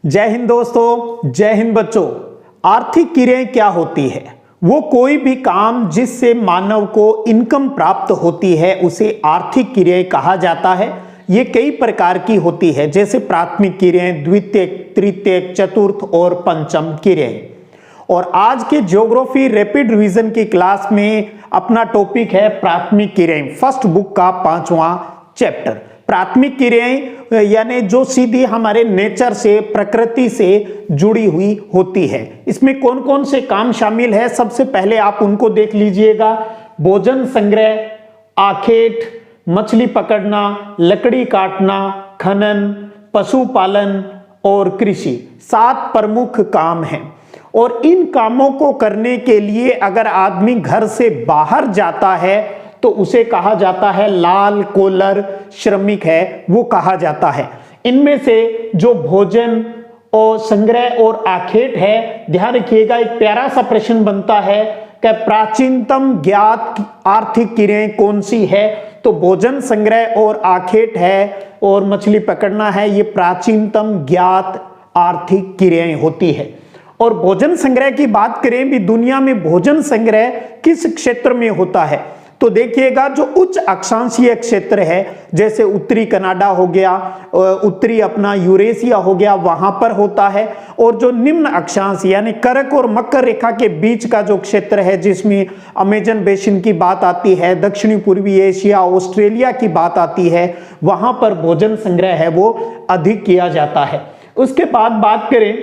जय हिंद दोस्तों, जय हिंद बच्चों। आर्थिक क्रियाएं क्या होती है? वो कोई भी काम जिससे मानव को इनकम प्राप्त होती है उसे आर्थिक क्रियाएं कहा जाता है। ये कई प्रकार की होती है, जैसे प्राथमिक क्रियाएं, द्वितीयक, तृतीयक, चतुर्थ और पंचम क्रियाएं। और आज के ज्योग्राफी रैपिड रिवीजन की क्लास में अपना टॉपिक है प्राथमिक क्रियाएं। फर्स्ट बुक का 5वां चैप्टर। प्राथमिक क्रियाएं यानी जो सीधी हमारे नेचर से, प्रकृति से जुड़ी हुई होती है। इसमें कौन कौन से काम शामिल है, सबसे पहले आप उनको देख लीजिएगा। भोजन संग्रह, आखेट, मछली पकड़ना, लकड़ी काटना, खनन, पशुपालन और कृषि 7 प्रमुख काम हैं। और इन कामों को करने के लिए अगर आदमी घर से बाहर जाता है तो उसे कहा जाता है लाल कॉलर श्रमिक है, वो कहा जाता है। इनमें से जो भोजन और संग्रह और आखेट है, ध्यान रखिएगा एक प्यारा सा प्रश्न बनता है कि प्राचीनतम ज्ञात आर्थिक क्रियाएं कौन सी है? तो भोजन संग्रह और आखेट है और मछली पकड़ना है, ये प्राचीनतम ज्ञात आर्थिक क्रियाएं होती है। और भोजन संग्रह की बात करें भी, दुनिया में भोजन संग्रह किस क्षेत्र में होता है? तो देखिएगा जो उच्च अक्षांशीय क्षेत्र है, जैसे उत्तरी कनाडा हो गया, उत्तरी अपना यूरेशिया हो गया, वहां पर होता है। और जो निम्न अक्षांश यानी करक और मकर रेखा के बीच का जो क्षेत्र है, जिसमें अमेजन बेसिन की बात आती है, दक्षिणी पूर्वी एशिया, ऑस्ट्रेलिया की बात आती है, वहां पर भोजन संग्रह है वो अधिक किया जाता है। उसके बाद बात करें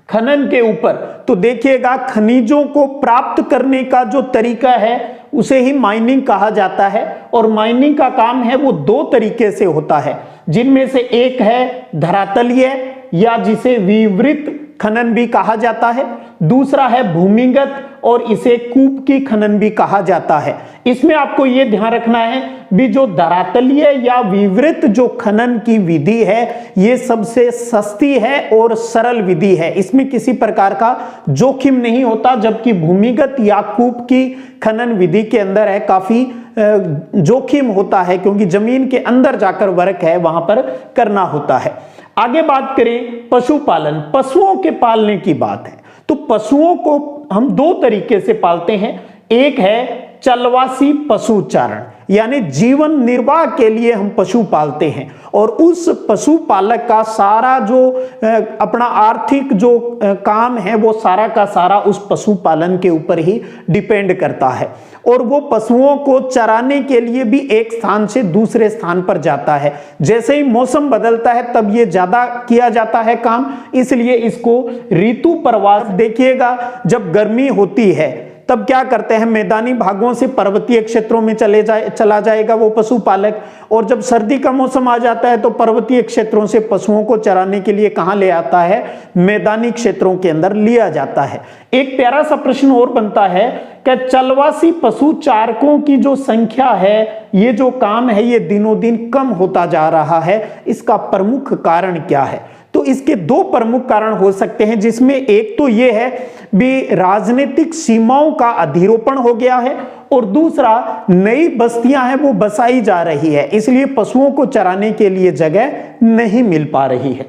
खनन के ऊपर, तो देखिएगा खनिजों को प्राप्त करने का जो तरीका है उसे ही माइनिंग कहा जाता है। और माइनिंग का काम है वो 2 तरीके से होता है, जिनमें से एक है धरातलीय या जिसे विवृत खनन भी कहा जाता है, दूसरा है भूमिगत और इसे कूप की खनन भी कहा जाता है। इसमें आपको यह ध्यान रखना है भी जो धरातलीय या विवृत जो खनन की विधि है ये सबसे सस्ती है और सरल विधि है, इसमें किसी प्रकार का जोखिम नहीं होता। जबकि भूमिगत या कूप की खनन विधि के अंदर है काफी जोखिम होता है, क्योंकि जमीन के अंदर जाकर वर्क है वहां पर करना होता है। आगे बात करें पशुपालन, पशुओं के पालने की बात है। तो पशुओं को हम 2 तरीके से पालते हैं। एक है चलवासी पशुचारण, यानी जीवन निर्वाह के लिए हम पशु पालते हैं, और उस पशुपालक का सारा जो अपना आर्थिक जो काम है वो सारा का सारा उस पशुपालन के ऊपर ही डिपेंड करता है। और वो पशुओं को चराने के लिए भी एक स्थान से दूसरे स्थान पर जाता है। जैसे ही मौसम बदलता है तब ये ज्यादा किया जाता है काम, इसलिए इसको ऋतु प्रवास। देखिएगा जब गर्मी होती है तब क्या करते हैं, मैदानी भागों से पर्वतीय क्षेत्रों में चला जाएगा वो पशुपालक। और जब सर्दी का मौसम आ जाता है तो पर्वतीय क्षेत्रों से पशुओं को चराने के लिए कहां ले आता है? मैदानी क्षेत्रों के अंदर लिया जाता है। एक प्यारा सा प्रश्न और बनता है कि चलवासी पशु चारकों की जो संख्या है, ये जो काम है ये दिनों दिन कम होता जा रहा है। इसका प्रमुख कारण क्या है? तो इसके 2 प्रमुख कारण हो सकते हैं, जिसमें एक तो ये है भी राजनीतिक सीमाओं का अधिरोपण हो गया है, और दूसरा नई बस्तियां हैं वो बसाई जा रही है, इसलिए पशुओं को चराने के लिए जगह नहीं मिल पा रही है।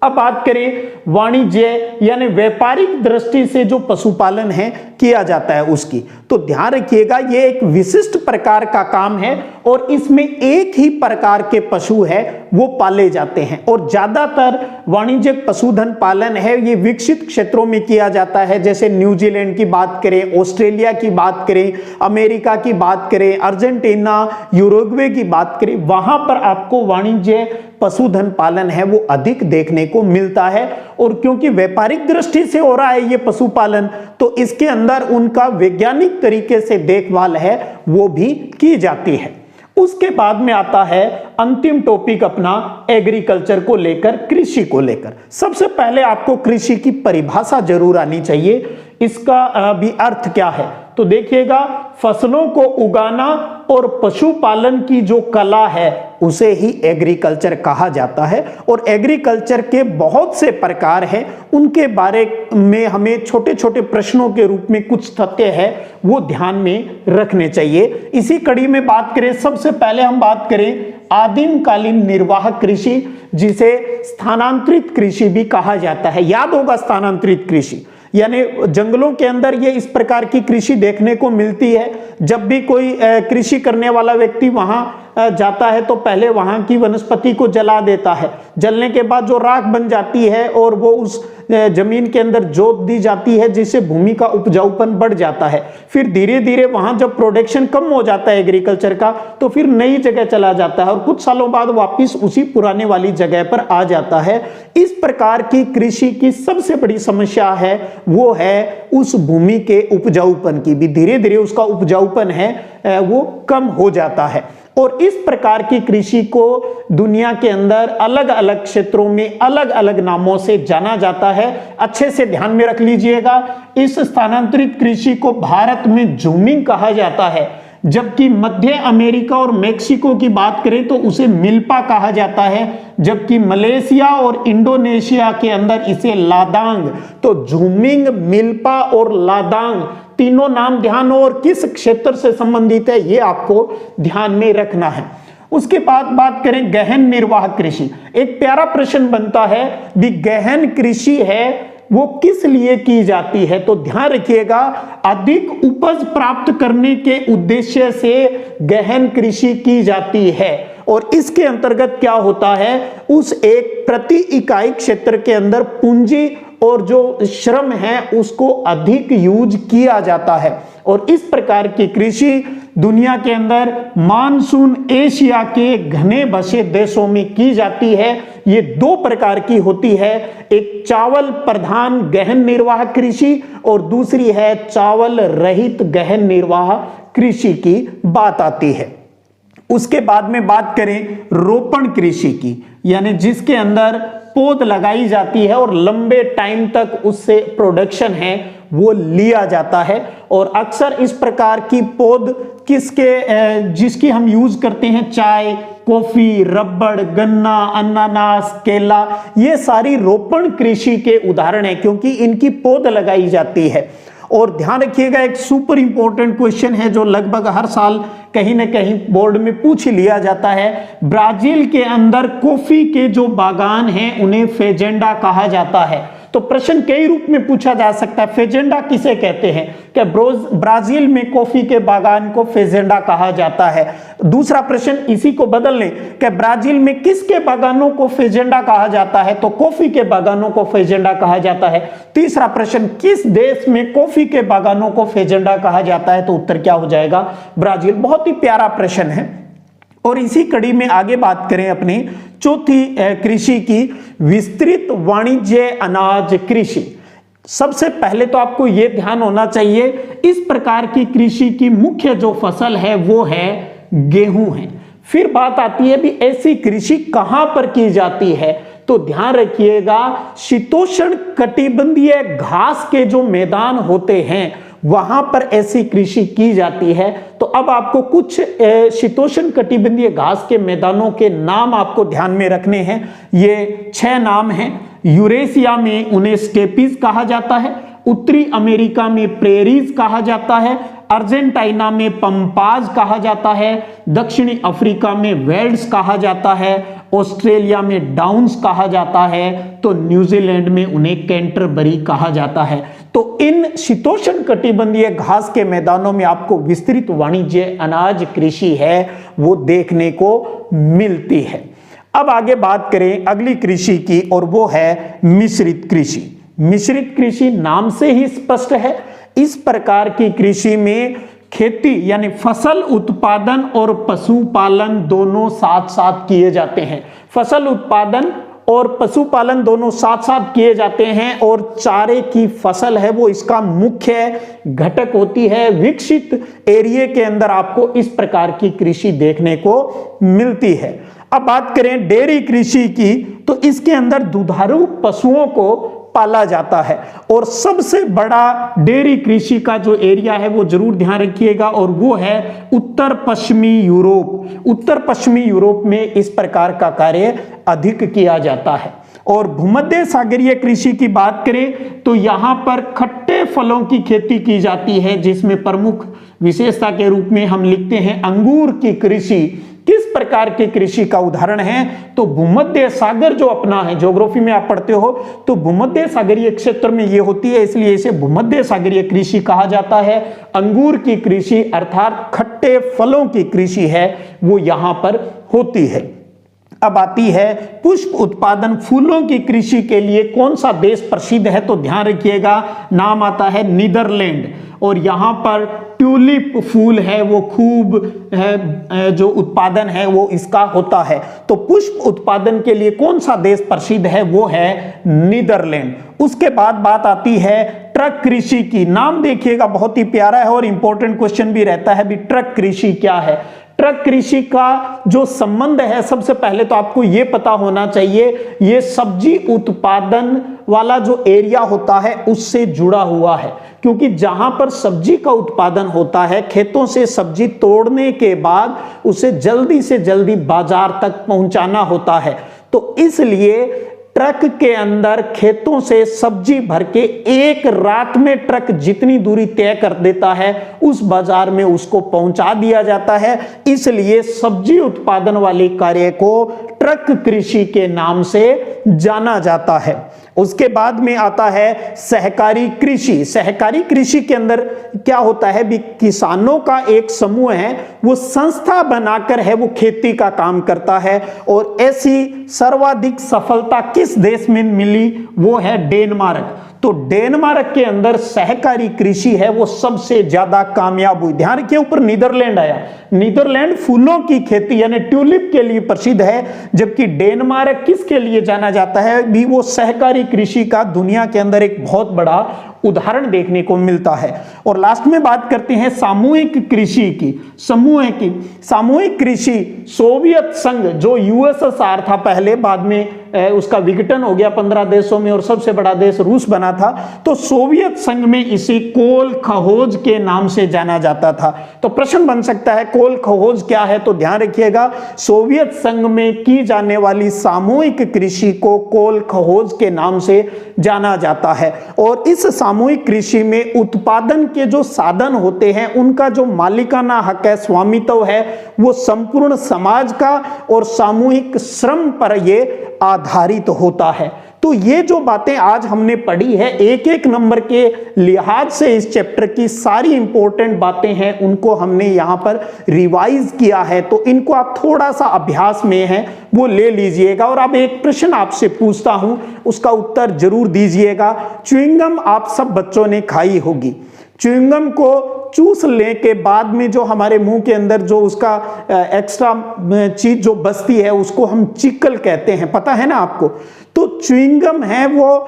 अब बात करें वाणिज्य यानी व्यापारिक दृष्टि से जो पशुपालन है किया जाता है उसकी, तो ध्यान रखिएगा ये एक विशिष्ट प्रकार का काम है और इसमें एक ही प्रकार के पशु है वो पाले जाते हैं। और ज्यादातर वाणिज्यिक पशुधन पालन है ये विकसित क्षेत्रों में किया जाता है, जैसे न्यूजीलैंड की बात करें, ऑस्ट्रेलिया की बात करें, अमेरिका की बात करें, अर्जेंटीना, यूरुग्वे की बात करें, वहां पर आपको वाणिज्य पशुधन पालन है वो अधिक देखने को मिलता है। और क्योंकि व्यापारिक दृष्टि से हो रहा है ये पशुपालन, तो इसके अंदर उनका वैज्ञानिक तरीके से देखभाल है वो भी की जाती है। उसके बाद में आता है अंतिम टॉपिक अपना एग्रीकल्चर को लेकर, कृषि को लेकर। सबसे पहले आपको कृषि की परिभाषा जरूर आनी चाहिए, इसका भी अर्थ क्या है। तो देखिएगा फसलों को उगाना और पशुपालन की जो कला है उसे ही एग्रीकल्चर कहा जाता है। और एग्रीकल्चर के बहुत से प्रकार हैं, उनके बारे में हमें छोटे छोटे प्रश्नों के रूप में कुछ तथ्य है वो ध्यान में रखने चाहिए। इसी कड़ी में बात करें, सबसे पहले हम बात करें आदिम कालीन निर्वाह कृषि, जिसे स्थानांतरित कृषि भी कहा जाता है। याद होगा स्थानांतरित कृषि, यानी जंगलों के अंदर ये इस प्रकार की कृषि देखने को मिलती है। जब भी कोई कृषि करने वाला व्यक्ति वहां जाता है तो पहले वहां की वनस्पति को जला देता है। जलने के बाद जो राख बन जाती है और वो उस जमीन के अंदर जोत दी जाती है, जिससे भूमि का उपजाऊपन बढ़ जाता है। फिर धीरे धीरे वहां जब प्रोडक्शन कम हो जाता है एग्रीकल्चर का, तो फिर नई जगह चला जाता है और कुछ सालों बाद वापिस उसी पुराने वाली जगह पर आ जाता है। इस प्रकार की कृषि की सबसे बड़ी समस्या है वो है उस भूमि के उपजाऊपन की भी, धीरे धीरे उसका उपजाऊपन है वो कम हो जाता है। और इस प्रकार की कृषि को दुनिया के अंदर अलग अलग क्षेत्रों में अलग अलग नामों से जाना जाता है। अच्छे से ध्यान में रख लीजिएगा, इस स्थानांतरित कृषि को भारत में जूमिंग कहा जाता है, जबकि मध्य अमेरिका और मेक्सिको की बात करें तो उसे मिल्पा कहा जाता है, जबकि मलेशिया और इंडोनेशिया के अंदर इसे लादांग। तो जूमिंग, मिल्पा और लादांग तीनों नाम ध्यान हो और किस क्षेत्र से संबंधित है ये आपको ध्यान में रखना है। उसके बाद बात करें गहन निर्वाह कृषि। एक प्यारा प्रश्न बनता है भी गहन कृषि है वो किस लिए की जाती है, तो ध्यान रखिएगा अधिक उपज प्राप्त करने के उद्देश्य से गहन कृषि की जाती है। और इसके अंतर्गत क्या होता है, उस एक प्रति इकाई क्षेत्र के अंदर पूंजी और जो श्रम है उसको अधिक यूज किया जाता है। और इस प्रकार की कृषि दुनिया के अंदर मानसून एशिया के घने बसे देशों में की जाती है। ये दो प्रकार की होती है, एक चावल प्रधान गहन निर्वाह कृषि और दूसरी है चावल रहित गहन निर्वाह कृषि की बात आती है। उसके बाद में बात करें रोपण कृषि की, यानी जिसके अंदर पौध लगाई जाती है और लंबे टाइम तक उससे प्रोडक्शन है वो लिया जाता है। और अक्सर इस प्रकार की पौध जिसकी हम यूज करते हैं, चाय, कॉफी, रबड़, गन्ना, अनानास, केला, ये सारी रोपण कृषि के उदाहरण है क्योंकि इनकी पौध लगाई जाती है। और ध्यान रखिएगा एक सुपर इंपॉर्टेंट क्वेश्चन है जो लगभग हर साल कहीं ना कहीं बोर्ड में पूछ लिया जाता है। ब्राजील के अंदर कॉफी के जो बागान हैं उन्हें फेजेंडा कहा जाता है। तो प्रश्न कई रूप में पूछा जा सकता है, फेजेंडा किसे कहते हैं? क्या ब्राजील में कॉफी के बागान को फेजेंडा कहा जाता है? दूसरा प्रश्न इसी को बदल लें, क्या ब्राजील में किसके बागानों को फेजेंडा कहा जाता है? तो कॉफी के बागानों को फेजेंडा कहा जाता है। तीसरा प्रश्न, किस देश में कॉफी के बागानों को फेजेंडा कहा जाता है? तो उत्तर क्या हो जाएगा? ब्राजील। बहुत ही प्यारा प्रश्न है। और इसी कड़ी में आगे बात करें अपनी चौथी कृषि की, विस्तृत वाणिज्य अनाज कृषि। सबसे पहले तो आपको यह ध्यान होना चाहिए इस प्रकार की कृषि की मुख्य जो फसल है वो है गेहूं है। फिर बात आती है भी ऐसी कृषि कहां पर की जाती है, तो ध्यान रखिएगा शीतोष्ण कटिबंधीय घास के जो मैदान होते हैं वहां पर ऐसी कृषि की जाती है। तो अब आपको कुछ शीतोष्ण कटिबंधीय घास के मैदानों के नाम आपको ध्यान में रखने हैं। ये 6 नाम हैं। यूरेशिया में उन्हें स्टेपीज कहा जाता है, उत्तरी अमेरिका में प्रेरीज कहा जाता है, अर्जेंटीना में पंपाज कहा जाता है, दक्षिणी अफ्रीका में वेल्ड्स कहा जाता है, ऑस्ट्रेलिया में डाउन्स कहा जाता है, तो न्यूजीलैंड में उन्हें कैंटरबरी कहा जाता है। तो इन शीतोष्ण कटिबंधीय घास के मैदानों में आपको विस्तृत वाणिज्य अनाज कृषि है वो देखने को मिलती है। अब आगे बात करें अगली कृषि की और वो है मिश्रित कृषि। मिश्रित कृषि नाम से ही स्पष्ट है, इस प्रकार की कृषि में खेती यानी फसल उत्पादन और पशुपालन दोनों साथ साथ किए जाते हैं। फसल उत्पादन और पशुपालन दोनों साथ साथ किए जाते हैं और चारे की फसल है वो इसका मुख्य घटक होती है। विकसित एरिया के अंदर आपको इस प्रकार की कृषि देखने को मिलती है। अब बात करें डेयरी कृषि की, तो इसके अंदर दुधारू पशुओं को पाला जाता है और सबसे बड़ा डेयरी कृषि का जो एरिया है वो जरूर ध्यान रखिएगा और वो है उत्तर पश्चिमी यूरोप। उत्तर पश्चिमी यूरोप में इस प्रकार का कार्य अधिक किया जाता है। और भूमध्य सागरीय कृषि की बात करें तो यहां पर खट्टे फलों की खेती की जाती है, जिसमें प्रमुख विशेषता के रूप में हम लिखते हैं अंगूर की कृषि, किस प्रकार की कृषि का उदाहरण है? तो भूमध्य सागर जो अपना है, ज्योग्राफी में आप पढ़ते हो तो भूमध्य सागरीय क्षेत्र में ये होती है, इसलिए इसे भूमध्य सागरीय कृषि कहा जाता है। अंगूर की कृषि अर्थात खट्टे फलों की कृषि है वो यहां पर होती है। अब आती है पुष्प उत्पादन, फूलों की कृषि के लिए कौन सा देश प्रसिद्ध है? तो ध्यान रखिएगा, नाम आता है नीदरलैंड, और यहां पर ट्यूलिप फूल है वो खूब है, जो उत्पादन है वो इसका होता है। तो पुष्प उत्पादन के लिए कौन सा देश प्रसिद्ध है? वो है नीदरलैंड। उसके बाद बात आती है ट्रक कृषि की। नाम देखिएगा बहुत ही प्यारा है और इंपॉर्टेंट क्वेश्चन भी रहता है भी, ट्रक कृषि क्या है? ट्रक कृषि का जो संबंध है, सबसे पहले तो आपको यह पता होना चाहिए, ये सब्जी उत्पादन वाला जो एरिया होता है उससे जुड़ा हुआ है, क्योंकि जहां पर सब्जी का उत्पादन होता है, खेतों से सब्जी तोड़ने के बाद उसे जल्दी से जल्दी बाजार तक पहुंचाना होता है, तो इसलिए ट्रक के अंदर खेतों से सब्जी भर के एक रात में ट्रक जितनी दूरी तय कर देता है उस बाजार में उसको पहुंचा दिया जाता है, इसलिए सब्जी उत्पादन वाले कार्य को ट्रक कृषि के नाम से जाना जाता है। उसके बाद में आता है सहकारी कृषि। सहकारी कृषि के अंदर क्या होता है भी, किसानों का एक समूह है वो संस्था बनाकर है वो खेती का काम करता है, और ऐसी सर्वाधिक सफलता किस देश में मिली? वो है डेनमार्क। तो डेनमार्क के अंदर सहकारी कृषि है वो सबसे ज्यादा कामयाब हुई। ध्यान रखिए ऊपर नीदरलैंड आया, नीदरलैंड फूलों की खेती यानी ट्यूलिप के लिए प्रसिद्ध है, जबकि डेनमार्क किसके लिए जाना जाता है भी? वो सहकारी कृषि का दुनिया के अंदर एक बहुत बड़ा उदाहरण देखने को मिलता है। और लास्ट में बात करते हैं सामूहिक कृषि की। सामूहिक कृषि सोवियत संघ जो यूएसएसआर था पहले, बाद में उसका विघटन हो गया 15 देशों में और सबसे बड़ा देश रूस बना था, तो सोवियत संघ में इसे कोल खहोज के नाम से जाना जाता था। तो प्रश्न बन सकता है कोल खहोज क्या है? तो ध्यान रखिएगा, सोवियत संघ में की जाने वाली सामूहिक कृषि को कोल खहोज के नाम से जाना जाता है। और इस सामूहिक कृषि में उत्पादन के जो साधन होते हैं उनका जो मालिकाना हक है, स्वामित्व है, वो संपूर्ण समाज का और सामूहिक श्रम पर ये आधारित होता है। तो ये जो बातें आज हमने पढ़ी है, एक एक नंबर के लिहाज से इस चैप्टर की सारी इंपॉर्टेंट बातें हैं उनको हमने यहां पर रिवाइज किया है, तो इनको आप थोड़ा सा अभ्यास में है वो ले लीजिएगा। और अब एक प्रश्न आपसे पूछता हूं, उसका उत्तर जरूर दीजिएगा। च्युइंगम आप सब बच्चों ने खाई होगी, च्युइंगम को चूस लेने के बाद में जो हमारे मुंह के अंदर जो उसका एक्स्ट्रा चीज जो बचती है उसको हम चिक्कल कहते हैं, पता है ना आपको? तो च्युइंगम है वो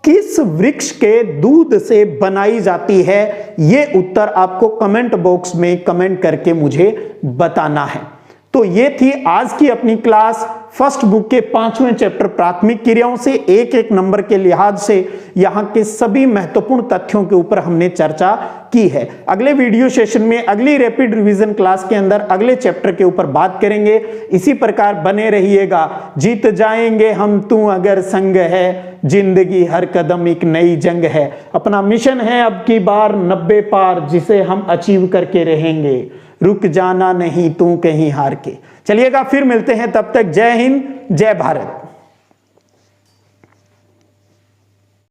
किस वृक्ष के दूध से बनाई जाती है? ये उत्तर आपको कमेंट बॉक्स में कमेंट करके मुझे बताना है। तो ये थी आज की अपनी क्लास फर्स्ट बुक के 5वें चैप्टर प्राथमिक क्रियाओं से एक एक नंबर के लिहाज से यहाँ के सभी महत्वपूर्ण तथ्यों के ऊपर हमने चर्चा की है। अगले वीडियो सेशन में अगली रैपिड रिवीजन क्लास के अंदर अगले चैप्टर के ऊपर बात करेंगे। इसी प्रकार बने रहिएगा। जीत जाएंगे हम तू अगर संग है, जिंदगी हर कदम एक नई जंग है। अपना मिशन है अब की बार 90 पार, जिसे हम अचीव करके रहेंगे। रुक जाना नहीं तू कहीं हार के। चलिएगा फिर मिलते हैं, तब तक जय हिंद जय भारत।